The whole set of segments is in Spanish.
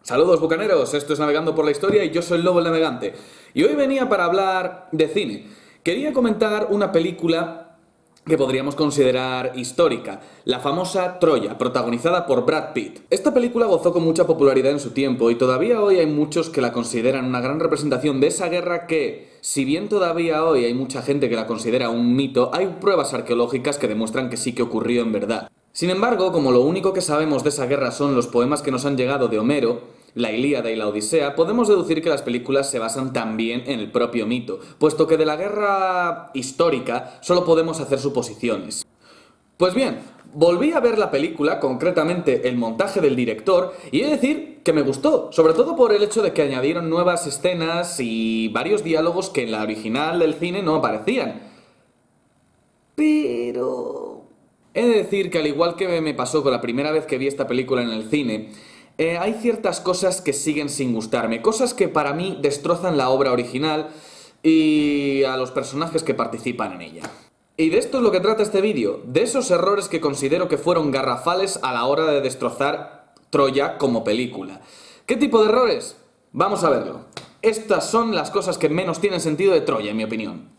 Saludos bucaneros, esto es Navegando por la Historia y yo soy el Lobo el Navegante. Y hoy venía para hablar de cine. Quería comentar una película que podríamos considerar histórica, la famosa Troya, protagonizada por Brad Pitt. Esta película gozó con mucha popularidad en su tiempo y todavía hoy hay muchos que la consideran una gran representación de esa guerra que, si bien todavía hoy hay mucha gente que la considera un mito, hay pruebas arqueológicas que demuestran que sí que ocurrió en verdad. Sin embargo, como lo único que sabemos de esa guerra son los poemas que nos han llegado de Homero, la Ilíada y la Odisea, podemos deducir que las películas se basan también en el propio mito, puesto que de la guerra histórica solo podemos hacer suposiciones. Pues bien, volví a ver la película, concretamente el montaje del director, y he de decir que me gustó, sobre todo por el hecho de que añadieron nuevas escenas y varios diálogos que en la original del cine no aparecían. Pero... he de decir que al igual que me pasó con la primera vez que vi esta película en el cine, hay ciertas cosas que siguen sin gustarme, cosas que para mí destrozan la obra original y a los personajes que participan en ella. Y de esto es lo que trata este vídeo, de esos errores que considero que fueron garrafales a la hora de destrozar Troya como película. ¿Qué tipo de errores? Vamos a verlo. Estas son las cosas que menos tienen sentido de Troya, en mi opinión.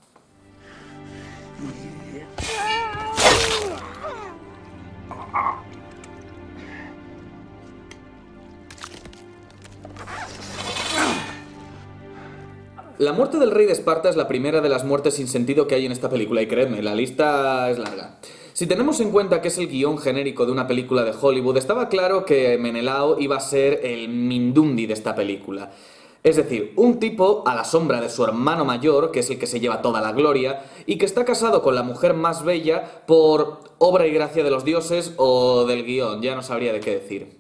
La muerte del rey de Esparta es la primera de las muertes sin sentido que hay en esta película, y creedme, la lista es larga. Si tenemos en cuenta que es el guión genérico de una película de Hollywood, estaba claro que Menelao iba a ser el Mindundi de esta película. Es decir, un tipo a la sombra de su hermano mayor, que es el que se lleva toda la gloria, y que está casado con la mujer más bella por obra y gracia de los dioses o del guión, ya no sabría de qué decir.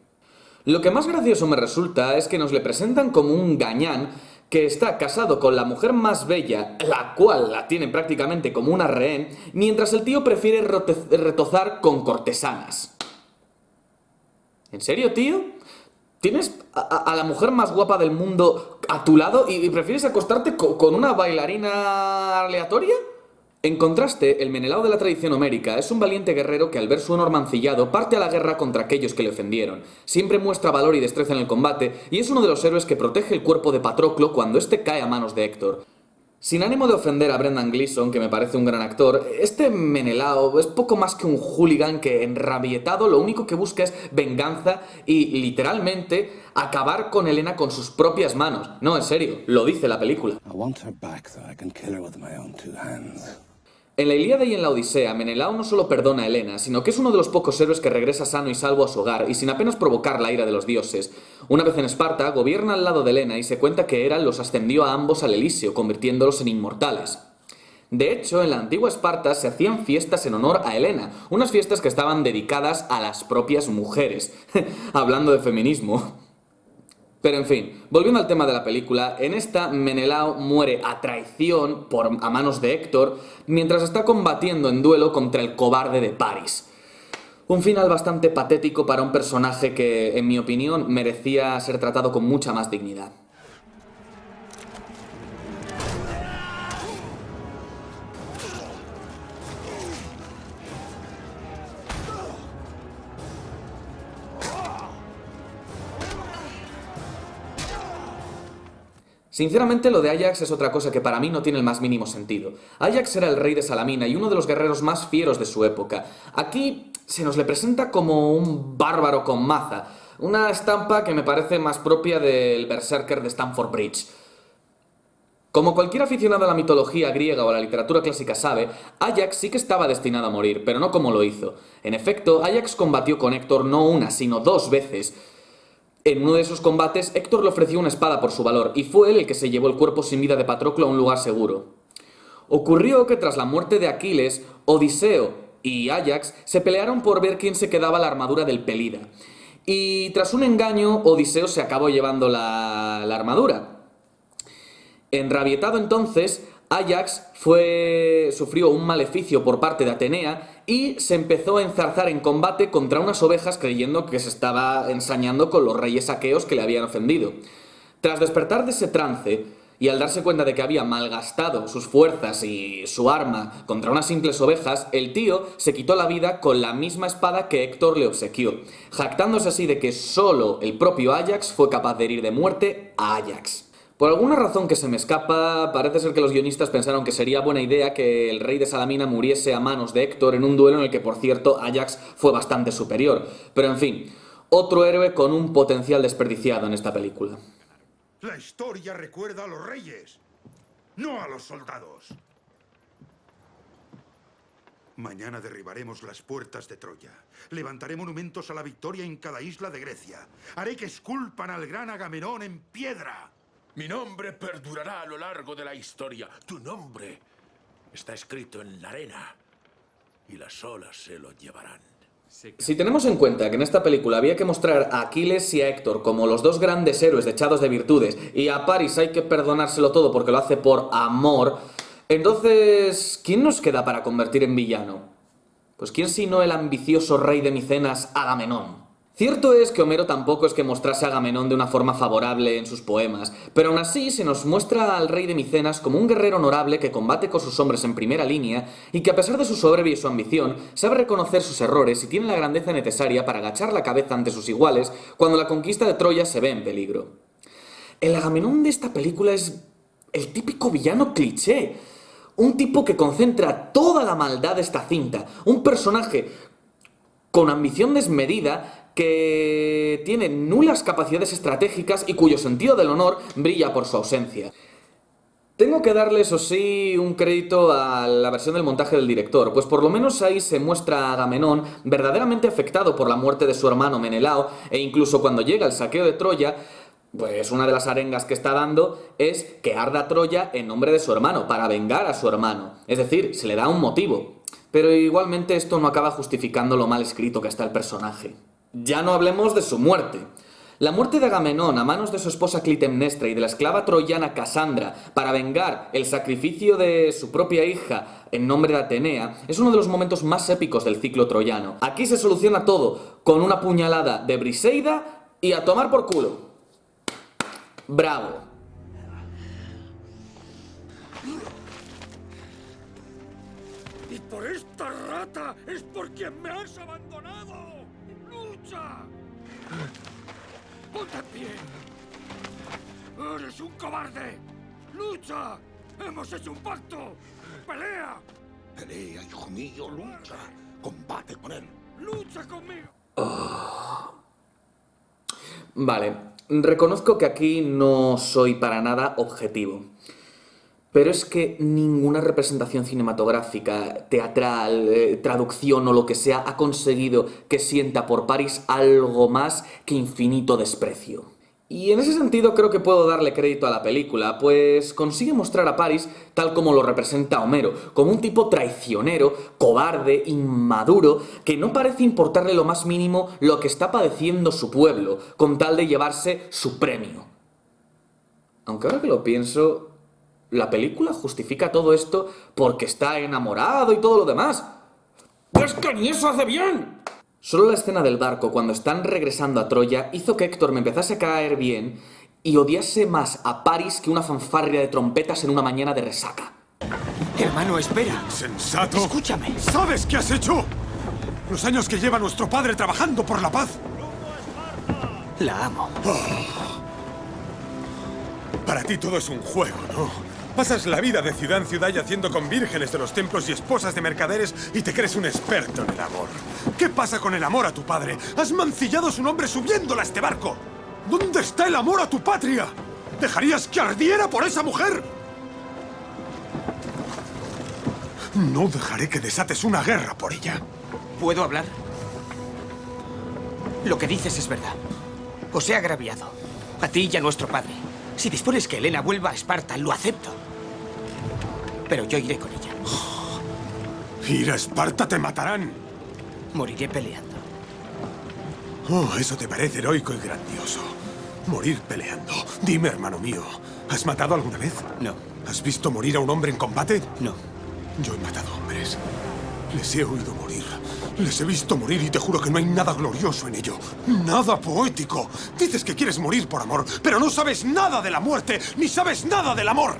Lo que más gracioso me resulta es que nos le presentan como un gañán que está casado con la mujer más bella, la cual la tiene prácticamente como una rehén, mientras el tío prefiere retozar con cortesanas. ¿En serio, tío? ¿Tienes a la mujer más guapa del mundo a tu lado y prefieres acostarte con una bailarina aleatoria? En contraste, el Menelao de la tradición homérica es un valiente guerrero que al ver su honor mancillado parte a la guerra contra aquellos que le ofendieron. Siempre muestra valor y destreza en el combate y es uno de los héroes que protege el cuerpo de Patroclo cuando éste cae a manos de Héctor. Sin ánimo de ofender a Brendan Gleeson, que me parece un gran actor, este Menelao es poco más que un hooligan que, enrabietado, lo único que busca es venganza y, literalmente, acabar con Helena con sus propias manos. No, en serio, lo dice la película. I want her back, though I can kill her with my own two hands. En la Ilíada y en la Odisea, Menelao no solo perdona a Helena, sino que es uno de los pocos héroes que regresa sano y salvo a su hogar y sin apenas provocar la ira de los dioses. Una vez en Esparta, gobierna al lado de Helena y se cuenta que Hera los ascendió a ambos al Elíseo, convirtiéndolos en inmortales. De hecho, en la antigua Esparta se hacían fiestas en honor a Helena, unas fiestas que estaban dedicadas a las propias mujeres. Hablando de feminismo. Pero en fin, volviendo al tema de la película, en esta Menelao muere a traición a manos de Héctor mientras está combatiendo en duelo contra el cobarde de Paris. Un final bastante patético para un personaje que, en mi opinión, merecía ser tratado con mucha más dignidad. Sinceramente, lo de Ajax es otra cosa que para mí no tiene el más mínimo sentido. Ajax era el rey de Salamina y uno de los guerreros más fieros de su época. Aquí se nos le presenta como un bárbaro con maza, una estampa que me parece más propia del berserker de Stamford Bridge. Como cualquier aficionado a la mitología griega o a la literatura clásica sabe, Ajax sí que estaba destinado a morir, pero no como lo hizo. En efecto, Ajax combatió con Héctor no una, sino dos veces. En uno de esos combates, Héctor le ofreció una espada por su valor, y fue él el que se llevó el cuerpo sin vida de Patroclo a un lugar seguro. Ocurrió que tras la muerte de Aquiles, Odiseo y Ajax se pelearon por ver quién se quedaba la armadura del Pelida. Y tras un engaño, Odiseo se acabó llevando la armadura. Enrabietado entonces, Ajax sufrió un maleficio por parte de Atenea y se empezó a enzarzar en combate contra unas ovejas creyendo que se estaba ensañando con los reyes aqueos que le habían ofendido. Tras despertar de ese trance Y al darse cuenta de que había malgastado sus fuerzas y su arma contra unas simples ovejas, el tío se quitó la vida con la misma espada que Héctor le obsequió, jactándose así de que solo el propio Ajax fue capaz de herir de muerte a Ajax. Por alguna razón que se me escapa, parece ser que los guionistas pensaron que sería buena idea que el rey de Salamina muriese a manos de Héctor en un duelo en el que, por cierto, Ajax fue bastante superior. Pero en fin, otro héroe con un potencial desperdiciado en esta película. La historia recuerda a los reyes, no a los soldados. Mañana derribaremos las puertas de Troya. Levantaré monumentos a la victoria en cada isla de Grecia. Haré que esculpan al gran Agamenón en piedra. Mi nombre perdurará a lo largo de la historia. Tu nombre está escrito en la arena y las olas se lo llevarán. Si tenemos en cuenta que en esta película había que mostrar a Aquiles y a Héctor como los dos grandes héroes dechados de virtudes y a Paris hay que perdonárselo todo porque lo hace por amor, entonces, ¿quién nos queda para convertir en villano? Pues ¿quién sino el ambicioso rey de Micenas, Agamenón? Cierto es que Homero tampoco es que mostrase a Agamenón de una forma favorable en sus poemas, pero aún así se nos muestra al rey de Micenas como un guerrero honorable que combate con sus hombres en primera línea y que a pesar de su soberbia y su ambición, sabe reconocer sus errores y tiene la grandeza necesaria para agachar la cabeza ante sus iguales cuando la conquista de Troya se ve en peligro. El Agamenón de esta película es el típico villano cliché, un tipo que concentra toda la maldad de esta cinta, un personaje con ambición desmedida que tiene nulas capacidades estratégicas y cuyo sentido del honor brilla por su ausencia. Tengo que darle, eso sí, un crédito a la versión del montaje del director, pues por lo menos ahí se muestra a Agamenón verdaderamente afectado por la muerte de su hermano Menelao, e incluso cuando llega el saqueo de Troya, pues una de las arengas que está dando es que arda Troya en nombre de su hermano, para vengar a su hermano. Es decir, se le da un motivo. Pero igualmente esto no acaba justificando lo mal escrito que está el personaje. Ya no hablemos de su muerte. La muerte de Agamenón a manos de su esposa Clitemnestra y de la esclava troyana Casandra para vengar el sacrificio de su propia hija en nombre de Atenea es uno de los momentos más épicos del ciclo troyano. Aquí se soluciona todo con una puñalada de Briseida y a tomar por culo. ¡Bravo! Y por esta rata es por quien me has abandonado. ¡Lucha! ¡Ponte en pie! ¡Eres un cobarde! ¡Lucha! ¡Hemos hecho un pacto! ¡Pelea! Pelea, hijo mío, lucha. Combate con él. ¡Lucha conmigo! Vale, reconozco que aquí no soy para nada objetivo. Pero es que ninguna representación cinematográfica, teatral, traducción o lo que sea ha conseguido que sienta por Paris algo más que infinito desprecio. Y en ese sentido creo que puedo darle crédito a la película, pues consigue mostrar a Paris tal como lo representa Homero, como un tipo traicionero, cobarde, inmaduro, que no parece importarle lo más mínimo lo que está padeciendo su pueblo, con tal de llevarse su premio. Aunque ahora que lo pienso, la película justifica todo esto porque está enamorado y todo lo demás. ¡Es que ni eso hace bien! Solo la escena del barco cuando están regresando a Troya hizo que Héctor me empezase a caer bien y odiase más a Paris que una fanfarria de trompetas en una mañana de resaca. Hermano, espera. ¡Sensato! Escúchame. ¿Sabes qué has hecho? Los años que lleva nuestro padre trabajando por la paz. La amo. Para ti todo es un juego, ¿no? Pasas la vida de ciudad en ciudad yaciendo con vírgenes de los templos y esposas de mercaderes y te crees un experto en el amor. ¿Qué pasa con el amor a tu padre? Has mancillado su nombre subiéndola a este barco. ¿Dónde está el amor a tu patria? ¿Dejarías que ardiera por esa mujer? No dejaré que desates una guerra por ella. ¿Puedo hablar? Lo que dices es verdad. Os he agraviado. A ti y a nuestro padre. Si dispones que Helena vuelva a Esparta, lo acepto. Pero yo iré con ella. Ir a Esparta te matarán. Moriré peleando. Oh, eso te parece heroico y grandioso. Morir peleando. Dime, hermano mío, ¿has matado alguna vez? No. ¿Has visto morir a un hombre en combate? No. Yo he matado hombres. Les he oído morir. Les he visto morir y te juro que no hay nada glorioso en ello. Nada poético. Dices que quieres morir por amor, pero no sabes nada de la muerte, ni sabes nada del amor.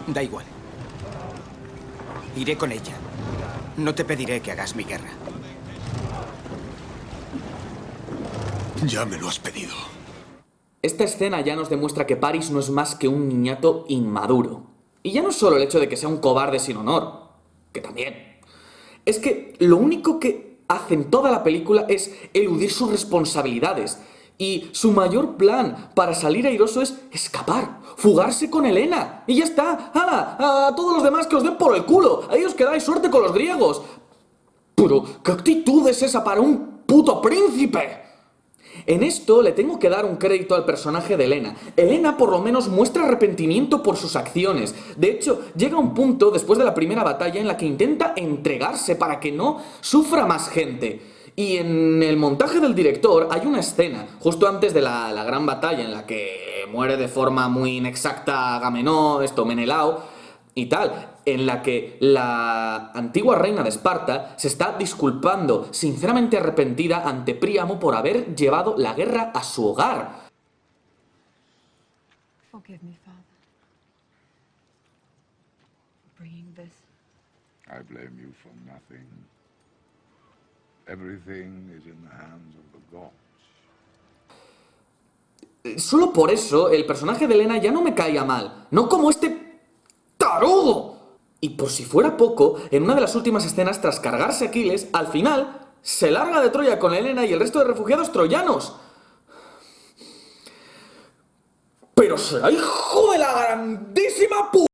Da igual. Iré con ella. No te pediré que hagas mi guerra. Ya me lo has pedido. Esta escena ya nos demuestra que Paris no es más que un niñato inmaduro. Y ya no es solo el hecho de que sea un cobarde sin honor, que también. Es que lo único que hace en toda la película es eludir sus responsabilidades. Y su mayor plan para salir airoso es escapar, fugarse con Elena. Y ya está. ¡Hala! A todos los demás que os den por el culo. Ahí os quedáis, suerte con los griegos. Pero, ¿qué actitud es esa para un puto príncipe? En esto le tengo que dar un crédito al personaje de Elena. Elena por lo menos muestra arrepentimiento por sus acciones. De hecho, llega un punto después de la primera batalla en la que intenta entregarse para que no sufra más gente. Y en el montaje del director hay una escena, justo antes de la gran batalla en la que muere de forma muy inexacta Agamenón, Menelao y tal, en la que la antigua reina de Esparta se está disculpando, sinceramente arrepentida ante Príamo por haber llevado la guerra a su hogar. Forgive me, Father, for bringing this. I blame you for nothing. Everything is in the hands of the gods. Solo por eso el personaje de Elena ya no me caía mal, no como este tarugo. Y por si fuera poco, en una de las últimas escenas, tras cargarse a Aquiles, al final se larga de Troya con Elena y el resto de refugiados troyanos. ¡Pero será hijo de la grandísima p***!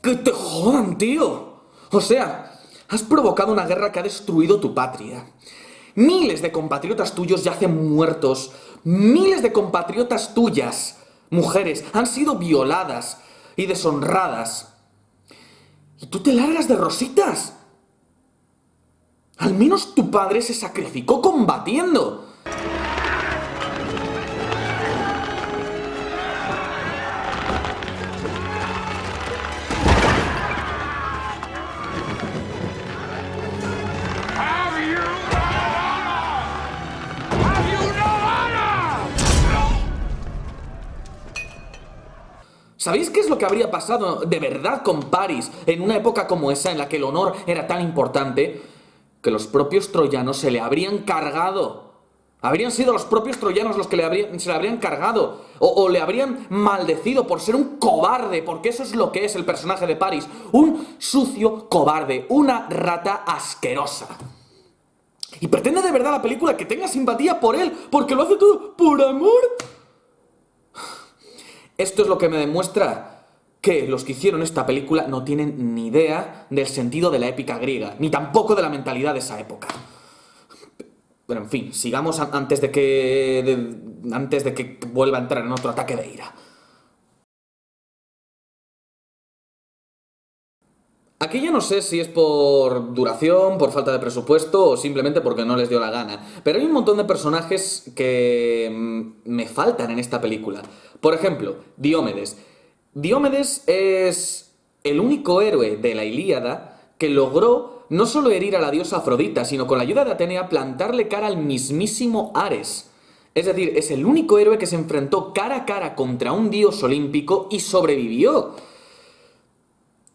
¡Que te jodan, tío! O sea, has provocado una guerra que ha destruido tu patria. Miles de compatriotas tuyos yacen muertos. Miles de compatriotas tuyas, mujeres, han sido violadas y deshonradas. ¿Y tú te largas de rositas? Al menos tu padre se sacrificó combatiendo. ¿Sabéis qué es lo que habría pasado de verdad con Paris en una época como esa en la que el honor era tan importante? Que los propios troyanos se le habrían cargado. Habrían sido los propios troyanos los que se le habrían cargado. O le habrían maldecido por ser un cobarde, porque eso es lo que es el personaje de Paris. Un sucio cobarde, una rata asquerosa. Y pretende de verdad la película que tenga simpatía por él, porque lo hace todo por amor. Esto es lo que me demuestra que los que hicieron esta película no tienen ni idea del sentido de la épica griega, ni tampoco de la mentalidad de esa época. Pero en fin, sigamos antes de que vuelva a entrar en otro ataque de ira. Aquí ya no sé si es por duración, por falta de presupuesto o simplemente porque no les dio la gana. Pero hay un montón de personajes que me faltan en esta película. Por ejemplo, Diomedes. Diomedes es el único héroe de la Ilíada que logró no solo herir a la diosa Afrodita, sino con la ayuda de Atenea plantarle cara al mismísimo Ares. Es decir, es el único héroe que se enfrentó cara a cara contra un dios olímpico y sobrevivió.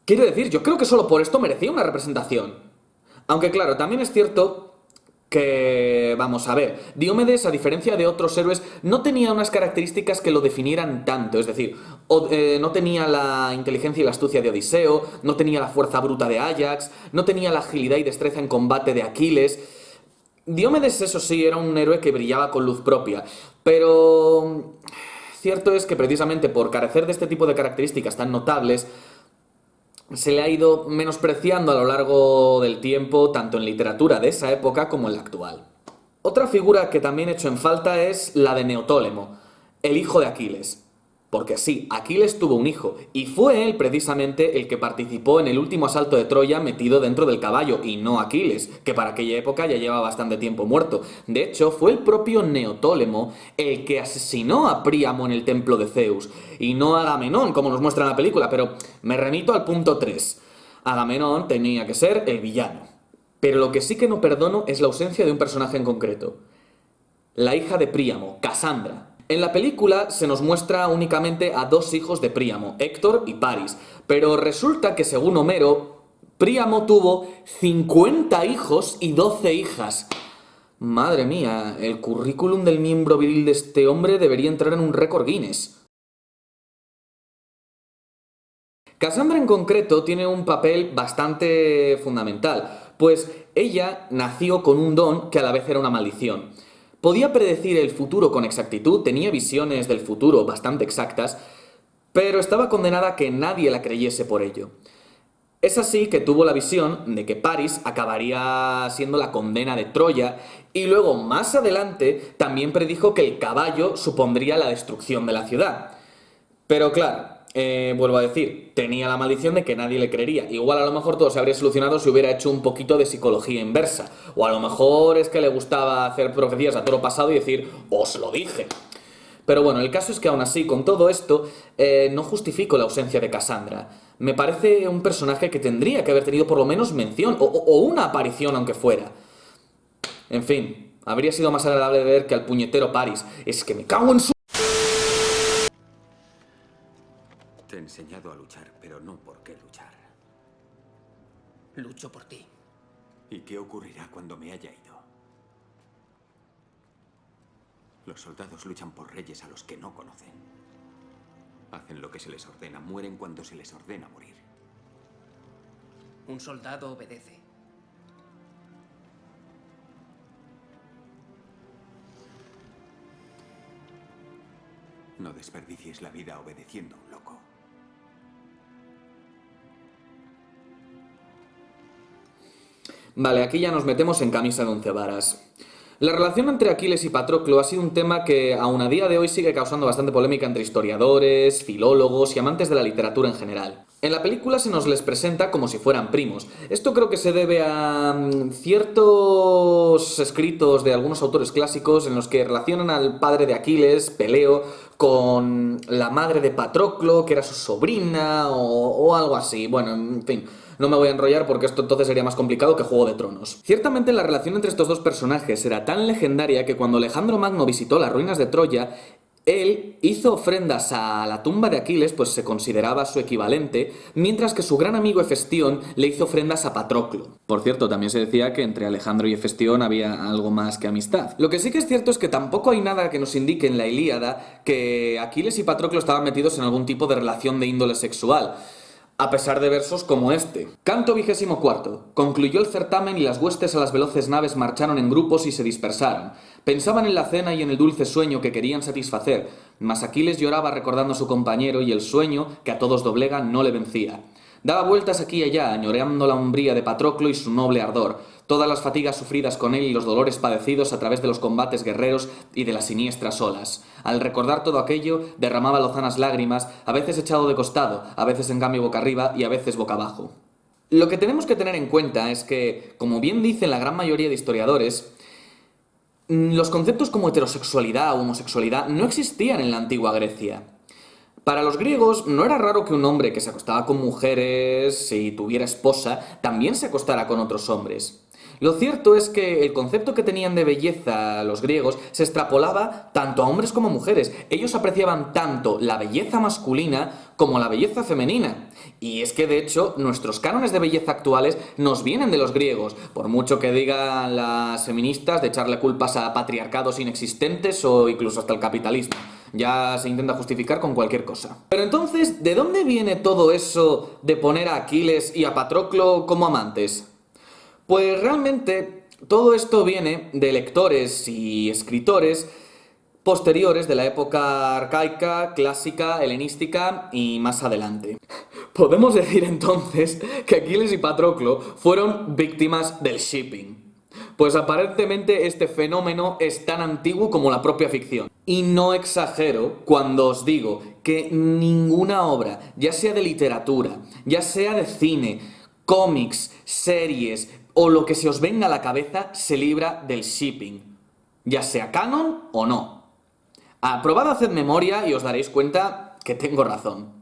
Quiero decir, yo creo que solo por esto merecía una representación. Aunque claro, también es cierto que, vamos a ver, Diomedes, a diferencia de otros héroes, no tenía unas características que lo definieran tanto. Es decir, no tenía la inteligencia y la astucia de Odiseo, no tenía la fuerza bruta de Áyax, no tenía la agilidad y destreza en combate de Aquiles. Diomedes, eso sí, era un héroe que brillaba con luz propia, pero cierto es que precisamente por carecer de este tipo de características tan notables, se le ha ido menospreciando a lo largo del tiempo, tanto en literatura de esa época como en la actual. Otra figura que también he hecho en falta es la de Neoptólemo, el hijo de Aquiles. Porque sí, Aquiles tuvo un hijo, y fue él precisamente el que participó en el último asalto de Troya metido dentro del caballo, y no Aquiles, que para aquella época ya lleva bastante tiempo muerto. De hecho, fue el propio Neoptólemo el que asesinó a Príamo en el templo de Zeus, y no Agamenón, como nos muestra en la película, pero me remito al punto 3. Agamenón tenía que ser el villano. Pero lo que sí que no perdono es la ausencia de un personaje en concreto. La hija de Príamo, Casandra. En la película se nos muestra únicamente a dos hijos de Príamo, Héctor y Paris, pero resulta que según Homero, Príamo tuvo 50 hijos y 12 hijas. Madre mía, el currículum del miembro viril de este hombre debería entrar en un récord Guinness. Casandra en concreto tiene un papel bastante fundamental, pues ella nació con un don que a la vez era una maldición. Podía predecir el futuro con exactitud, tenía visiones del futuro bastante exactas, pero estaba condenada a que nadie la creyese por ello. Es así que tuvo la visión de que Paris acabaría siendo la condena de Troya y luego más adelante también predijo que el caballo supondría la destrucción de la ciudad. Pero claro, vuelvo a decir, tenía la maldición de que nadie le creería. Igual a lo mejor todo se habría solucionado si hubiera hecho un poquito de psicología inversa. O a lo mejor es que le gustaba hacer profecías a toro pasado y decir, os lo dije. Pero bueno, el caso es que aún así, con todo esto, no justifico la ausencia de Casandra. Me parece un personaje que tendría que haber tenido por lo menos mención, o una aparición aunque fuera. En fin, habría sido más agradable ver que al puñetero Paris. Es que me cago en su... Te he enseñado a luchar, pero no por qué luchar. Lucho por ti. ¿Y qué ocurrirá cuando me haya ido? Los soldados luchan por reyes a los que no conocen. Hacen lo que se les ordena, mueren cuando se les ordena morir. Un soldado obedece. No desperdicies la vida obedeciendo a un loco. Vale, aquí ya nos metemos en camisa de once varas. La relación entre Aquiles y Patroclo ha sido un tema que aún a día de hoy sigue causando bastante polémica entre historiadores, filólogos y amantes de la literatura en general. En la película se nos les presenta como si fueran primos. Esto creo que se debe a ciertos escritos de algunos autores clásicos en los que relacionan al padre de Aquiles, Peleo, con la madre de Patroclo, que era su sobrina o algo así. Bueno, en fin, no me voy a enrollar porque esto entonces sería más complicado que Juego de Tronos. Ciertamente la relación entre estos dos personajes era tan legendaria que cuando Alejandro Magno visitó las ruinas de Troya, él hizo ofrendas a la tumba de Aquiles, pues se consideraba su equivalente, mientras que su gran amigo Hefestión le hizo ofrendas a Patroclo. Por cierto, también se decía que entre Alejandro y Hefestión había algo más que amistad. Lo que sí que es cierto es que tampoco hay nada que nos indique en la Ilíada que Aquiles y Patroclo estaban metidos en algún tipo de relación de índole sexual, a pesar de versos como este. Canto 24. Concluyó el certamen y las huestes a las veloces naves marcharon en grupos y se dispersaron. Pensaban en la cena y en el dulce sueño que querían satisfacer, mas Aquiles lloraba recordando a su compañero y el sueño, que a todos doblega, no le vencía. Daba vueltas aquí y allá, añoreando la umbría de Patroclo y su noble ardor, todas las fatigas sufridas con él y los dolores padecidos a través de los combates guerreros y de las siniestras olas. Al recordar todo aquello, derramaba lozanas lágrimas, a veces echado de costado, a veces en cambio boca arriba y a veces boca abajo. Lo que tenemos que tener en cuenta es que, como bien dicen la gran mayoría de historiadores, los conceptos como heterosexualidad o homosexualidad no existían en la antigua Grecia. Para los griegos no era raro que un hombre que se acostaba con mujeres y tuviera esposa también se acostara con otros hombres. Lo cierto es que el concepto que tenían de belleza los griegos se extrapolaba tanto a hombres como a mujeres. Ellos apreciaban tanto la belleza masculina como la belleza femenina. Y es que de hecho nuestros cánones de belleza actuales nos vienen de los griegos, por mucho que digan las feministas de echarle culpas a patriarcados inexistentes o incluso hasta el capitalismo. Ya se intenta justificar con cualquier cosa. Pero entonces, ¿de dónde viene todo eso de poner a Aquiles y a Patroclo como amantes? Pues realmente todo esto viene de lectores y escritores posteriores de la época arcaica, clásica, helenística y más adelante. Podemos decir entonces que Aquiles y Patroclo fueron víctimas del shipping. Pues aparentemente este fenómeno es tan antiguo como la propia ficción. Y no exagero cuando os digo que ninguna obra, ya sea de literatura, ya sea de cine, cómics, series o lo que se os venga a la cabeza, se libra del shipping, ya sea canon o no. Probad a hacer memoria y os daréis cuenta que tengo razón.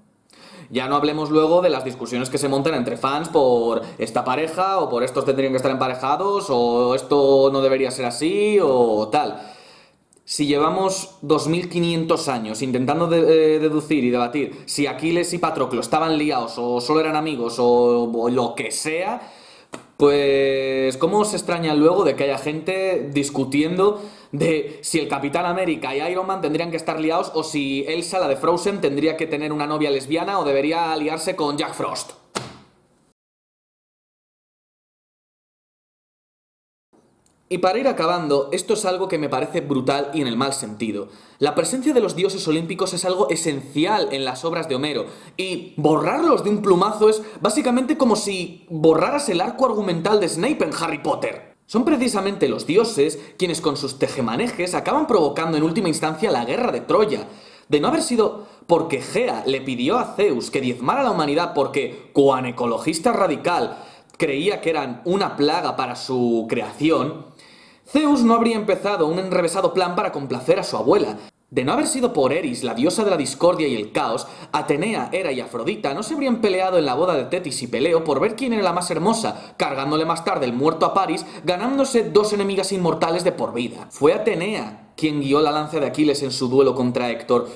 Ya no hablemos luego de las discusiones que se montan entre fans por esta pareja, o por estos tendrían que estar emparejados, o esto no debería ser así, o tal. Si llevamos 2500 años intentando deducir y debatir si Aquiles y Patroclo estaban liados, o solo eran amigos, o lo que sea, pues ¿cómo os extraña luego de que haya gente discutiendo de si el Capitán América y Iron Man tendrían que estar liados, o si Elsa, la de Frozen, tendría que tener una novia lesbiana o debería liarse con Jack Frost? Y para ir acabando, esto es algo que me parece brutal y en el mal sentido. La presencia de los dioses olímpicos es algo esencial en las obras de Homero, y borrarlos de un plumazo es básicamente como si borraras el arco argumental de Snape en Harry Potter. Son precisamente los dioses quienes con sus tejemanejes acaban provocando en última instancia la guerra de Troya. De no haber sido porque Gea le pidió a Zeus que diezmara a la humanidad porque, cuan ecologista radical, creía que eran una plaga para su creación, Zeus no habría empezado un enrevesado plan para complacer a su abuela. De no haber sido por Eris, la diosa de la discordia y el caos, Atenea, Hera y Afrodita no se habrían peleado en la boda de Tetis y Peleo por ver quién era la más hermosa, cargándole más tarde el muerto a Paris, ganándose 2 enemigas inmortales de por vida. Fue Atenea quien guió la lanza de Aquiles en su duelo contra Héctor.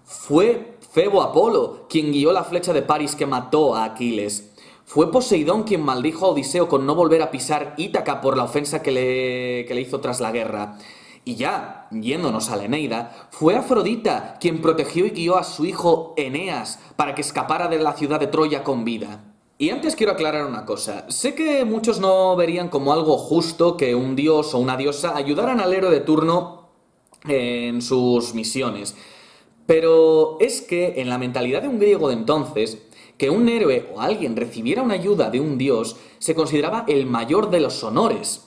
Fue Febo Apolo quien guió la flecha de Paris que mató a Aquiles. Fue Poseidón quien maldijo a Odiseo con no volver a pisar Ítaca por la ofensa que le hizo tras la guerra. Y ya, yéndonos a la Eneida, fue Afrodita quien protegió y guió a su hijo Eneas para que escapara de la ciudad de Troya con vida. Y antes quiero aclarar una cosa. Sé que muchos no verían como algo justo que un dios o una diosa ayudaran al héroe de turno en sus misiones. Pero es que en la mentalidad de un griego de entonces, que un héroe o alguien recibiera una ayuda de un dios se consideraba el mayor de los honores.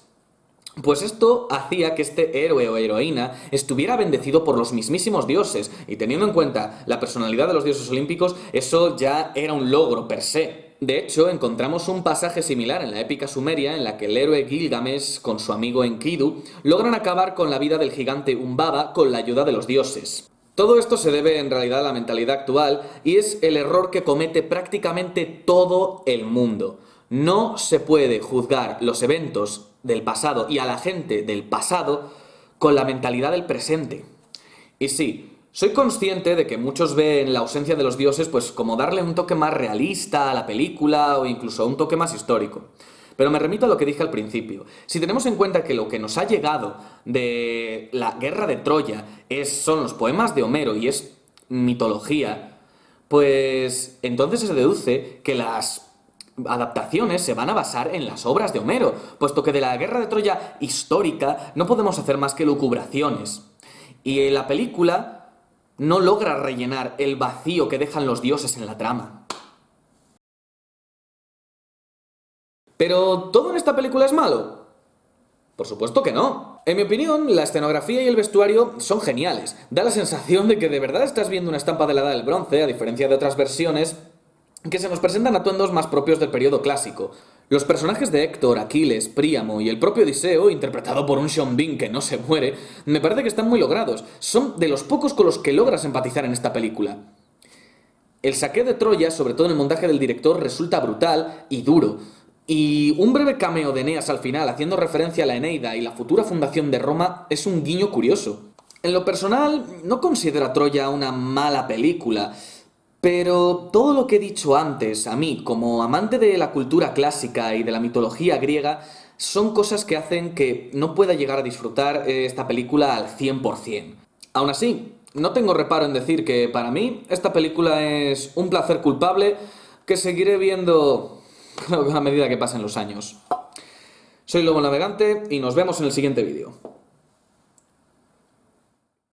Pues esto hacía que este héroe o heroína estuviera bendecido por los mismísimos dioses, y teniendo en cuenta la personalidad de los dioses olímpicos, eso ya era un logro per se. De hecho, encontramos un pasaje similar en la épica sumeria en la que el héroe Gilgamesh con su amigo Enkidu logran acabar con la vida del gigante Umbaba con la ayuda de los dioses. Todo esto se debe en realidad a la mentalidad actual y es el error que comete prácticamente todo el mundo. No se puede juzgar los eventos del pasado y a la gente del pasado con la mentalidad del presente. Y sí, soy consciente de que muchos ven la ausencia de los dioses pues como darle un toque más realista a la película o incluso un toque más histórico. Pero me remito a lo que dije al principio. Si tenemos en cuenta que lo que nos ha llegado de la guerra de Troya son los poemas de Homero y es mitología, pues entonces se deduce que las adaptaciones se van a basar en las obras de Homero, puesto que de la guerra de Troya histórica no podemos hacer más que lucubraciones. Y la película no logra rellenar el vacío que dejan los dioses en la trama. ¿Pero todo en esta película es malo? Por supuesto que no. En mi opinión, la escenografía y el vestuario son geniales. Da la sensación de que de verdad estás viendo una estampa de la Edad del Bronce, a diferencia de otras versiones que se nos presentan atuendos más propios del periodo clásico. Los personajes de Héctor, Aquiles, Príamo y el propio Odiseo, interpretado por un Sean Bean que no se muere, me parece que están muy logrados. Son de los pocos con los que logras empatizar en esta película. El saqueo de Troya, sobre todo en el montaje del director, resulta brutal y duro. Y un breve cameo de Eneas al final, haciendo referencia a la Eneida y la futura fundación de Roma, es un guiño curioso. En lo personal, no considero a Troya una mala película, pero todo lo que he dicho antes, a mí, como amante de la cultura clásica y de la mitología griega, son cosas que hacen que no pueda llegar a disfrutar esta película al 100%. Aún así, no tengo reparo en decir que para mí esta película es un placer culpable que seguiré viendo a medida que pasen los años. Soy Lobo Navegante y nos vemos en el siguiente vídeo.